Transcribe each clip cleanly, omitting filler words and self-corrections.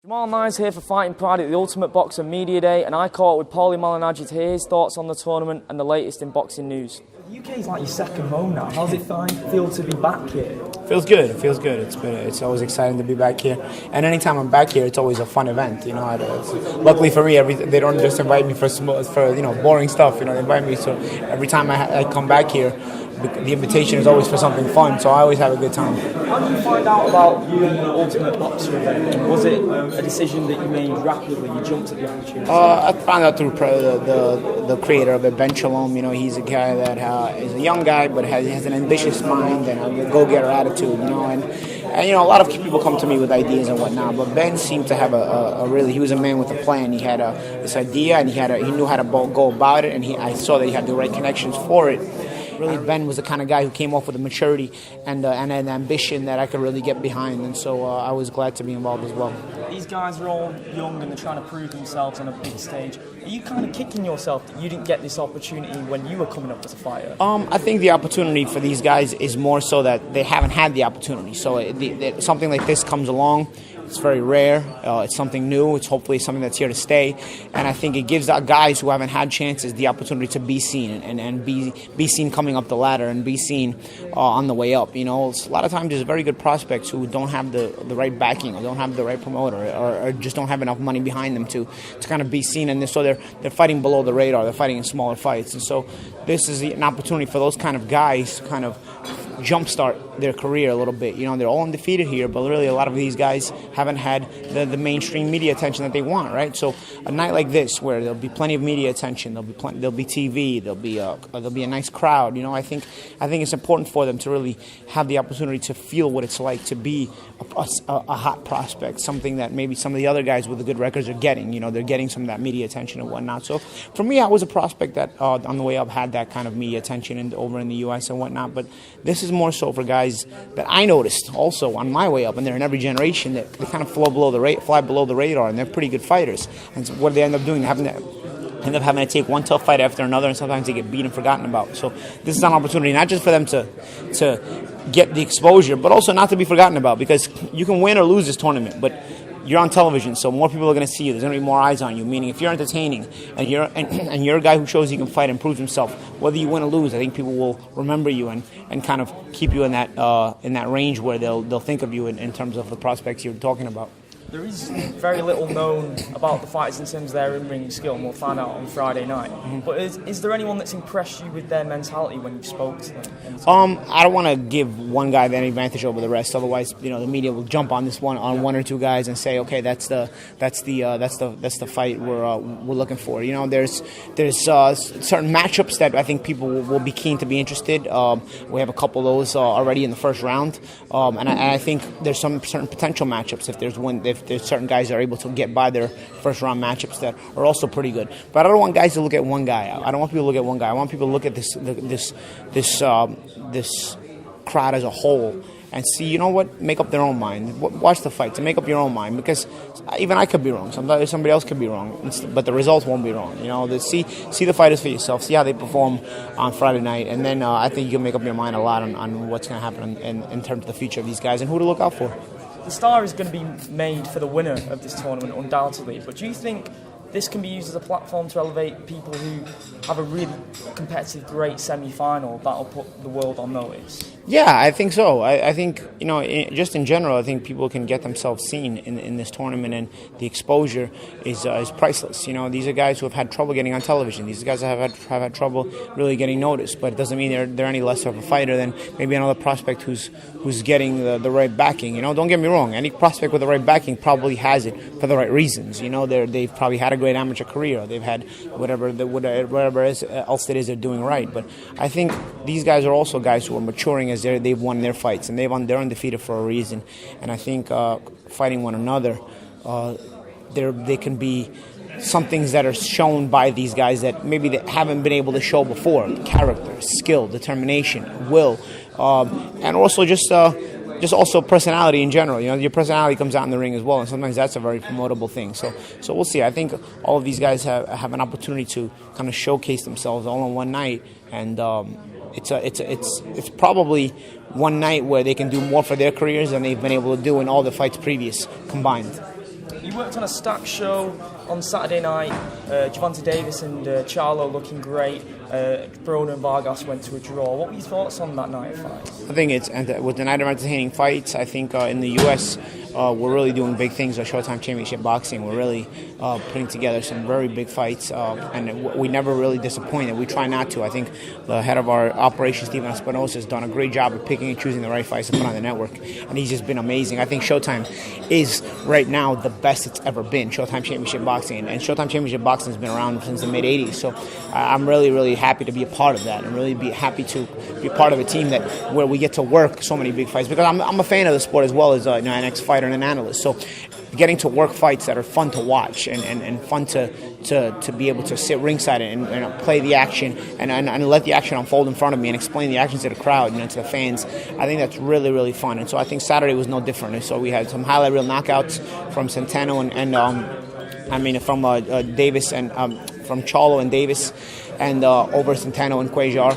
Jamal and Niaz here for Fighting Pride at the Ultimate Boxer Media Day, and I caught up with Paulie Malignaggi to hear his thoughts on the tournament and the latest in boxing news. The UK is like your second home now. How does it feel to be back here? Feels good. It feels good. It's always exciting to be back here, and anytime I'm back here, it's always a fun event. Luckily for me, they don't just invite me for boring stuff. They invite me, so every time I come back here, the invitation is always for something fun. So I always have a good time. How did you find out about you and the Ultimate Boxer event? Was it a decision that you made rapidly? You jumped at the opportunity. I found out through the creator of it, Ben Shalom. He's a guy that is a young guy, but has an ambitious mind and a go-getter attitude. And a lot of people come to me with ideas and whatnot, but Ben seemed to have he was a man with a plan. He had this idea, and he knew how to go about it, and I saw that he had the right connections for it. Really, Ben was the kind of guy who came off with a maturity and an ambition that I could really get behind, and so I was glad to be involved as well. These guys are all young and they're trying to prove themselves on a big stage. Are you kind of kicking yourself that you didn't get this opportunity when you were coming up as a fighter? I think the opportunity for these guys is more so that they haven't had the opportunity. So something like this comes along. It's very rare. It's something new. It's hopefully something that's here to stay. And I think it gives guys who haven't had chances the opportunity to be seen and be seen coming up the ladder and be seen on the way up. A lot of times there's very good prospects who don't have the right backing or don't have the right promoter or just don't have enough money behind them to kind of be seen. And so they're fighting below the radar. They're fighting in smaller fights. And so this is an opportunity for those kind of guys to kind of jumpstart their career a little bit. They're all undefeated here, but really a lot of these guys haven't had the mainstream media attention that they want, right? So a night like this, where there'll be plenty of media attention, there'll be TV, there'll be a nice crowd. I think it's important for them to really have the opportunity to feel what it's like to be a hot prospect, something that maybe some of the other guys with the good records are getting. They're getting some of that media attention and whatnot. So for me, I was a prospect that on the way up had that kind of media attention over in the U.S. and whatnot. But this is more so for guys that I noticed also on my way up, and they're in every generation, that they kind of fly below the radar, and they're pretty good fighters. And so what do they end up doing? They end up having to take one tough fight after another, and sometimes they get beat and forgotten about. So this is an opportunity not just for them to get the exposure, but also not to be forgotten about, because you can win or lose this tournament, but you're on television, so more people are going to see you. There's going to be more eyes on you. Meaning, if you're entertaining and you're a guy who shows he can fight and proves himself, whether you win or lose, I think people will remember you and kind of keep you in that range where they'll think of you in terms of the prospects you're talking about. There is very little known about the fighters in terms of their in-ring skill, and we'll find out on Friday night. Mm-hmm. But is there anyone that's impressed you with their mentality when you spoke to them? I don't want to give one guy any advantage over the rest. Otherwise, the media will jump on one or two guys and say, okay, that's the fight we're looking for. There's certain matchups that I think people will be keen to be interested. We have a couple of those already in the first round, and I think there's some certain potential matchups if there's certain guys that are able to get by their first round matchups that are also pretty good. But I don't want guys to look at one guy. I don't want people to look at one guy. I want people to look at this crowd as a whole and see, make up their own mind. Watch the fight to make up your own mind, because even I could be wrong. Somebody else could be wrong, but the results won't be wrong. See the fighters for yourself. See how they perform on Friday night, and then I think you can make up your mind a lot on what's going to happen in terms of the future of these guys and who to look out for. The star is going to be made for the winner of this tournament, undoubtedly. But do you think this can be used as a platform to elevate people who have a really competitive, great semi-final that'll put the world on notice? Yeah, I think so. I think, just in general, I think people can get themselves seen in this tournament, and the exposure is priceless. These are guys who have had trouble getting on television. These guys have had trouble really getting noticed, but it doesn't mean they're any less of a fighter than maybe another prospect who's getting the right backing. Don't get me wrong. Any prospect with the right backing probably has it for the right reasons. They've probably had a great amateur career. They've had whatever else it is they're doing right. But I think these guys are also guys who are maturing as they've won their fights, and they're undefeated for a reason. And I think fighting one another, they can be some things that are shown by these guys that maybe they haven't been able to show before: character, skill, determination, will, and also just also personality in general. Your personality comes out in the ring as well, and sometimes that's a very promotable thing. So we'll see. I think all of these guys have an opportunity to kind of showcase themselves all in one night, and it's probably one night where they can do more for their careers than they've been able to do in all the fights previous combined. You You worked on a stack show on Saturday night. Gervonta Davis and Charlo looking great. Broner and Vargas went to a draw. What were your thoughts on that night of fights? I think it's with the night of entertaining fights. I think in the U.S. We're really doing big things with Showtime Championship Boxing. We're really putting together some very big fights, and we never really disappointed. We try not to. I think the head of our operations, Steven Espinosa, has done a great job of picking and choosing the right fights to put on the network, and he's just been amazing. I think Showtime is right now the best it's ever been, Showtime Championship Boxing, and Showtime Championship Boxing has been around since the mid-'80s, so I'm really, really happy to be a part of that, and really be happy to be part of a team where we get to work so many big fights, because I'm a fan of the sport as well as an ex-fighter and an analyst, so getting to work fights that are fun to watch and fun to be able to sit ringside and play the action and let the action unfold in front of me and explain the actions to the crowd, to the fans. I think that's really, really fun. And so I think Saturday was no different. And so we had some highlight reel knockouts from Centeno from Davis and from Charlo and Davis and over Centeno and Cuellar.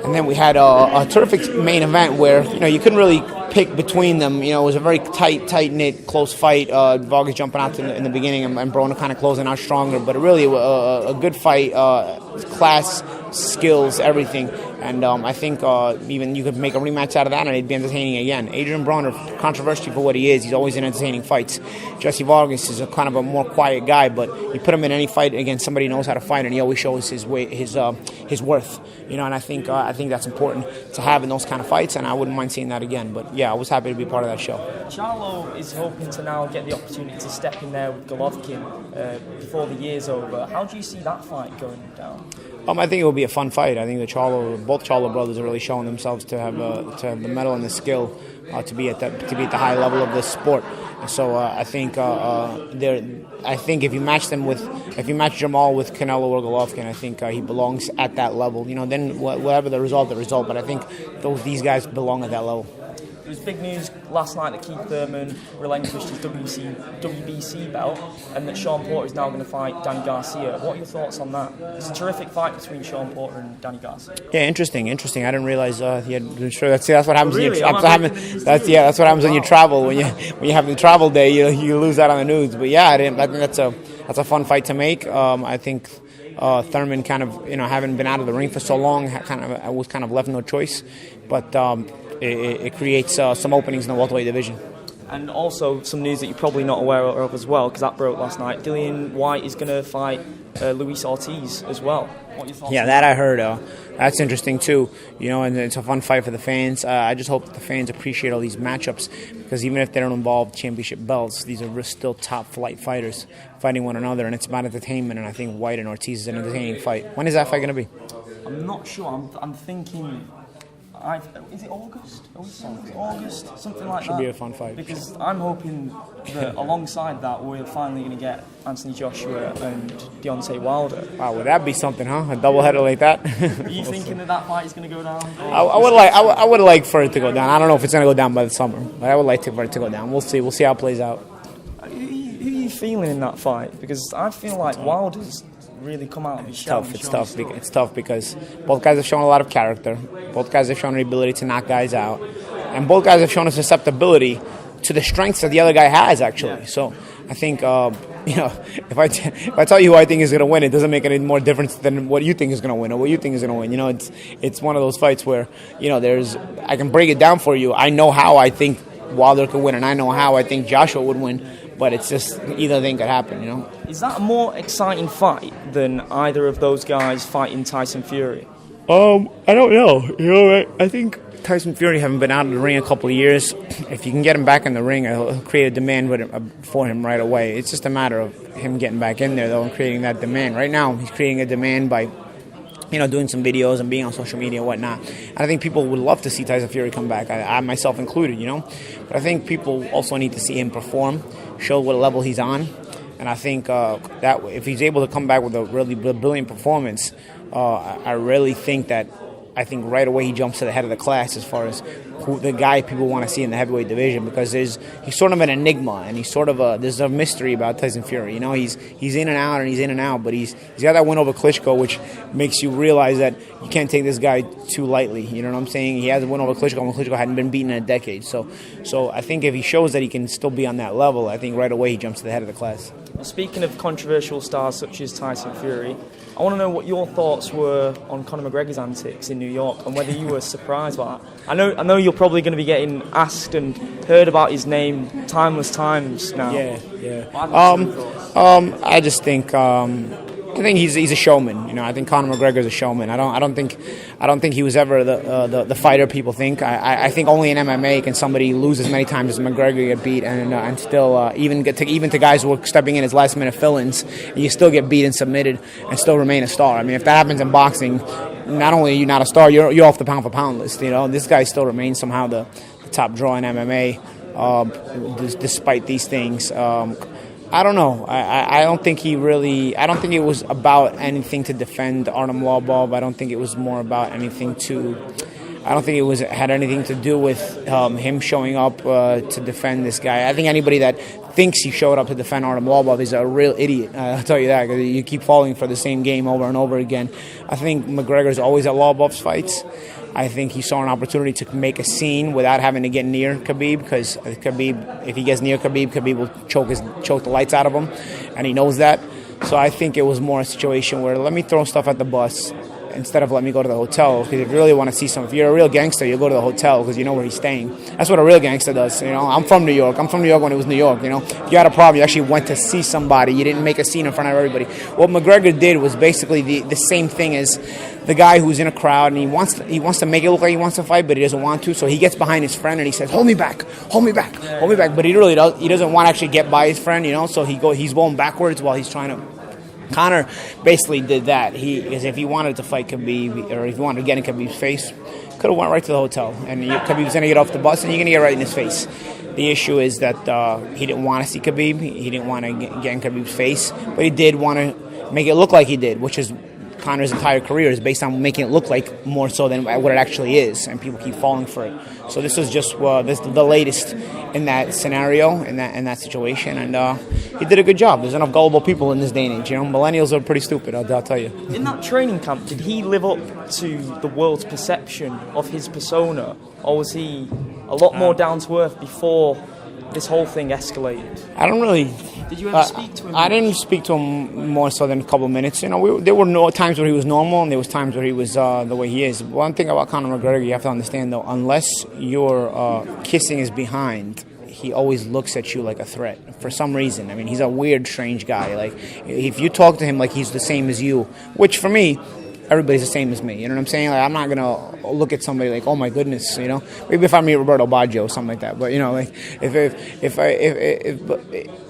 And then we had a terrific main event where you couldn't really pick between them. It was a very tight-knit, close fight. Vargas jumping out in the beginning and Broner kind of closing out stronger. But really a good fight, class, skills, everything. And I think even you could make a rematch out of that and it'd be entertaining again. Adrian Broner, controversial for what he is, he's always in entertaining fights. Jesse Vargas is a kind of a more quiet guy, but you put him in any fight against somebody who knows how to fight, and he always shows his worth. And I think that's important to have in those kind of fights, and I wouldn't mind seeing that again. But yeah, I was happy to be part of that show. Charlo is hoping to now get the opportunity to step in there with Golovkin before the year's over. How do you see that fight going down? I think it will be a fun fight. I think both Charlo brothers are really showing themselves to have the mettle and the skill to be at the high level of this sport. So I think if you match Jamal with Canelo or Golovkin, I think he belongs at that level. Then whatever the result. But I think these guys belong at that level. There was big news last night that Keith Thurman relinquished his WBC belt and that Sean Porter is now going to fight Danny Garcia. What are your thoughts on that? It's a terrific fight between Sean Porter and Danny Garcia. Yeah, interesting. I didn't realize he had been sure. That's what happens. Really? That's what happens when you travel. When you have the travel day, you lose out on the news. But yeah, I think that's a fun fight to make. I think Thurman kind of having been out of the ring for so long, was kind of left no choice. But it creates some openings in the welterweight division. And also some news that you're probably not aware of as well, because that broke last night. Dillian Whyte is going to fight Luis Ortiz as well. What are your thoughts? Yeah, that I heard. That's interesting too. And it's a fun fight for the fans. I just hope that the fans appreciate all these matchups, because even if they don't involve championship belts, these are still top flight fighters fighting one another, and it's about entertainment. And I think Whyte and Ortiz is an entertaining fight. When is that fight going to be? I'm not sure. I'm thinking. Is it August? August? Something like that. Should be a fun fight. Because I'm hoping that alongside that, we're finally going to get Anthony Joshua and Deontay Wilder. Wow, would that be something, huh? A doubleheader like that? Are you thinking that fight is going to go down? I would like for it to go down. I don't know if it's going to go down by the summer, but I would like for it to go down. We'll see. We'll see how it plays out. Who are you feeling in that fight? Because I feel like Wilder's really come out of his shell. It's tough because both guys have shown a lot of character. Both guys have shown the ability to knock guys out, and both guys have shown a susceptibility to the strengths that the other guy has, actually. Yeah. So I think if I tell you who I think is going to win, it doesn't make any more difference than what you think is going to win or what you think is going to win. It's one of those fights where I can break it down for you. I know how I think Wilder could win, and I know how I think Joshua would win. But it's just either thing could happen, Is that a more exciting fight than either of those guys fighting Tyson Fury? I don't know. I think Tyson Fury, having been out of the ring a couple of years, if you can get him back in the ring, it'll create a demand for him right away. It's just a matter of him getting back in there, though, and creating that demand. Right now, he's creating a demand by doing some videos and being on social media and whatnot. And I think people would love to see Tyson Fury come back, I myself included, But I think people also need to see him perform, show what level he's on. And I think that if he's able to come back with a really brilliant performance, I really think that right away he jumps to the head of the class as far as the guy people want to see in the heavyweight division, because he's sort of an enigma, and he's sort of there's a mystery about Tyson Fury. You know, he's in and out, and he's in and out, but he's got that win over Klitschko, which makes you realize that you can't take this guy too lightly. You know what I'm saying? He has a win over Klitschko when Klitschko hadn't been beaten in a decade. So I think if he shows that he can still be on that level, I think right away he jumps to the head of the class. Well, speaking of controversial stars such as Tyson Fury, I want to know what your thoughts were on Conor McGregor's antics in New York, and whether you were surprised by that. I know you're probably going to be getting asked and heard about his name timeless times now. Yeah. I just think I think he's a showman. You know, I think Conor McGregor's a showman. I don't think he was ever the fighter people think. I think only in MMA can somebody lose as many times as McGregor get beat, and still even to guys who are stepping in as last minute fill-ins, and you still get beat and submitted and still remain a star. I mean, if that happens in boxing, not only are you not a star, you're off the pound for pound list. You know, this guy still remains somehow the top draw in MMA, despite these things. I don't know. I don't think he really. I don't think it was about anything to defend Artem Lobov. I don't think it was more about anything to. I don't think it had anything to do with him showing up to defend this guy. I think anybody that thinks he showed up to defend Artem Lobov is a real idiot. I'll tell you that, because you keep falling for the same game over and over again. I think McGregor's always at Lobov's fights. I think he saw an opportunity to make a scene without having to get near Khabib, because Khabib, if he gets near Khabib will choke the lights out of him, and he knows that. So I think it was more a situation where, let me throw stuff at the bus instead of let me go to the hotel. Because if you really want to see if you're a real gangster, you go to the hotel because you know where he's staying. That's what a real gangster does. You know, I'm from New York. I'm from New York when it was New York. You know, if you had a problem, you actually went to see somebody. You didn't make a scene in front of everybody. What McGregor did was basically the same thing as the guy who's in a crowd and he wants to make it look like he wants to fight, but he doesn't want to. So he gets behind his friend and he says, "Hold me back, hold me back, hold me back." But he really does. He doesn't want to actually get by his friend. You know, so he's going backwards while he's trying to. Conor basically did that. Because if he wanted to fight Khabib, or if he wanted to get in Khabib's face, could have went right to the hotel, and Khabib's going to get off the bus, and you're going to get right in his face. The issue is that he didn't want to see Khabib. He didn't want to get in Khabib's face, but he did want to make it look like he did, which is Conor's entire career is based on making it look like more so than what it actually is, and people keep falling for it. So this was just the latest in that scenario, in that situation, and he did a good job. There's enough gullible people in this day and age. You know, millennials are pretty stupid. I'll tell you. In that training camp, did he live up to the world's perception of his persona, or was he a lot more down to earth before this whole thing escalated? I don't really. Did you ever speak to him? I didn't speak to him more so than a couple of minutes. You know, there were times where he was normal, and there was times where he was the way he is. One thing about Conor McGregor you have to understand, though, unless you're kissing his behind, he always looks at you like a threat for some reason. I mean, he's a weird, strange guy. Like, if you talk to him like he's the same as you, which for me, everybody's the same as me. You know what I'm saying? Like, I'm not gonna look at somebody like, oh my goodness, you know. Maybe if I meet Roberto Baggio or something like that. But you know, like if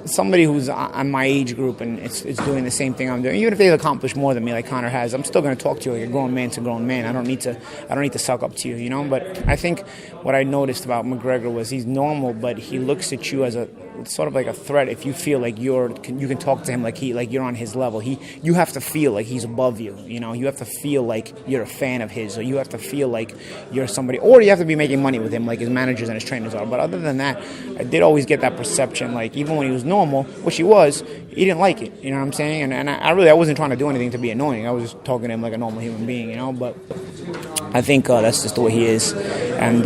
somebody who's on my age group and it's doing the same thing I'm doing, even if they've accomplished more than me, like Conor has, I'm still gonna talk to you like a grown man to a grown man. I don't need to suck up to you, you know. But I think what I noticed about McGregor was he's normal, but he looks at you as it's sort of like a threat. If you feel like you can talk to him like you're on his level, you have to feel like he's above you. You know, you have to feel like you're a fan of his, or you have to feel like you're somebody, or you have to be making money with him like his managers and his trainers are. But other than that, I did always get that perception, like even when he was normal, which he was, he didn't like it. You know what I'm saying? And I wasn't trying to do anything to be annoying. I was just talking to him like a normal human being, you know. But I think that's just the way he is, and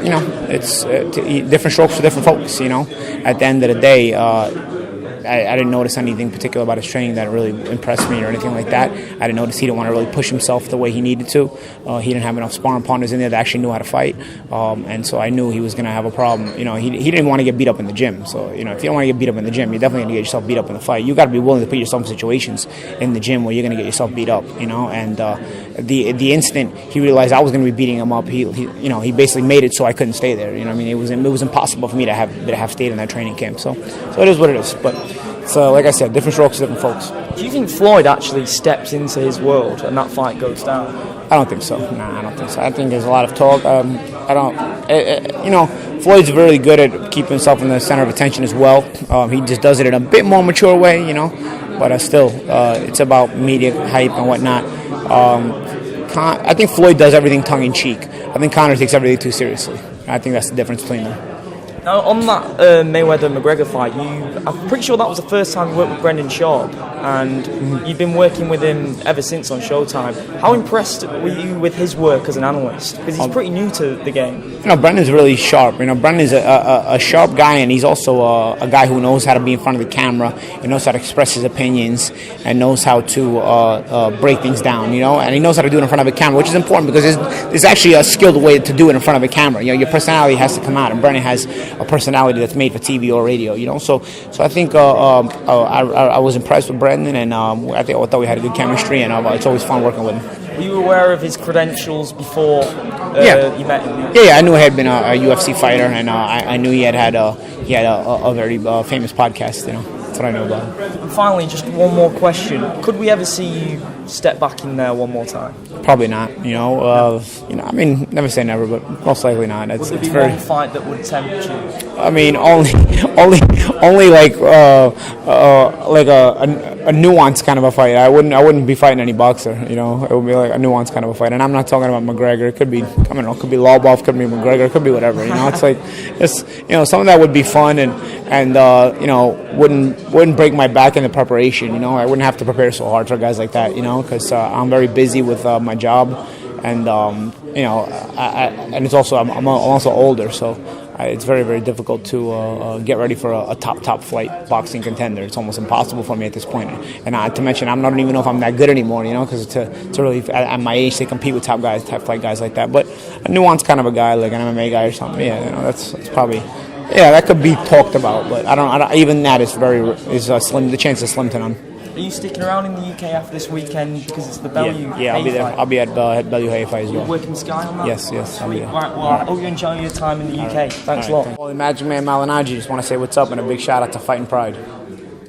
you know, it's different strokes for different folks. You know, at the end of the day, I didn't notice anything particular about his training that really impressed me or anything like that. I didn't notice he didn't want to really push himself the way he needed to. He didn't have enough sparring partners in there that actually knew how to fight, and so I knew he was going to have a problem. You know, he didn't want to get beat up in the gym. So you know, if you don't want to get beat up in the gym, you're definitely going to get yourself beat up in the fight. You got to be willing to put yourself in situations in the gym where you're going to get yourself beat up. You know, and the instant he realized I was going to be beating him up, he basically made it so I couldn't stay there. You know, I mean, it was impossible for me to have stayed in that training camp. So it is what it is. But so, like I said, different strokes, different folks. Do you think Floyd actually steps into his world and that fight goes down? I don't think so. Nah, I don't think so. I think there's a lot of talk. You know, Floyd's really good at keeping himself in the center of attention as well. He just does it in a bit more mature way, you know. But still, it's about media hype and whatnot. I think Floyd does everything tongue-in-cheek. I think Conor takes everything too seriously. And I think that's the difference between them. Now, on that Mayweather-McGregor fight, I'm pretty sure that was the first time you worked with Brendan Sharp, and you've been working with him ever since on Showtime. How impressed were you with his work as an analyst? Because he's pretty new to the game. Brendan's really sharp. Brendan's a sharp guy, and he's also a guy who knows how to be in front of the camera, and knows how to express his opinions, and knows how to break things down, and he knows how to do it in front of a camera, which is important because there's actually a skilled way to do it in front of a camera. Your personality has to come out, and Brendan has a personality that's made for TV or radio, So I think I was impressed with Brendan, and I thought we had a good chemistry, and it's always fun working with him. Were you aware of his credentials before you met him? Yeah, I knew he had been a UFC fighter, and I knew he had a very famous podcast. That's what I know about him. And finally, just one more question: could we ever see you step back in there one more time? Probably not. I mean, never say never, but most likely not. Would there be one fight that would tempt you? I mean, only like a nuanced kind of a fight. I wouldn't be fighting any boxer. It would be like a nuanced kind of a fight. And I'm not talking about McGregor. It could be, it could be Lobov, could be McGregor, it could be whatever. It's like something that would be fun and wouldn't break my back in the preparation. I wouldn't have to prepare so hard for guys like that. Because I'm very busy with my job, and and it's also I'm also older, so it's very, very difficult to get ready for a top flight boxing contender. It's almost impossible for me at this point. And not to mention, I don't even know if I'm that good anymore, because to really, at my age, they compete with top flight guys like that. But a nuanced kind of a guy, like an MMA guy or something, that's probably, that could be talked about. But I don't even that is slim. The chance is slim to none. Are you sticking around in the UK after this weekend because it's the Bellew? Yeah, I'll be there. I'll be at Bellew Hay fight as well. Working Sky on that? Yes, I'll be there. Right, well, I hope you enjoy your time in the UK. Thanks a lot. Paulie Malignaggi, just want to say what's up and a big shout out to Fighting Pride.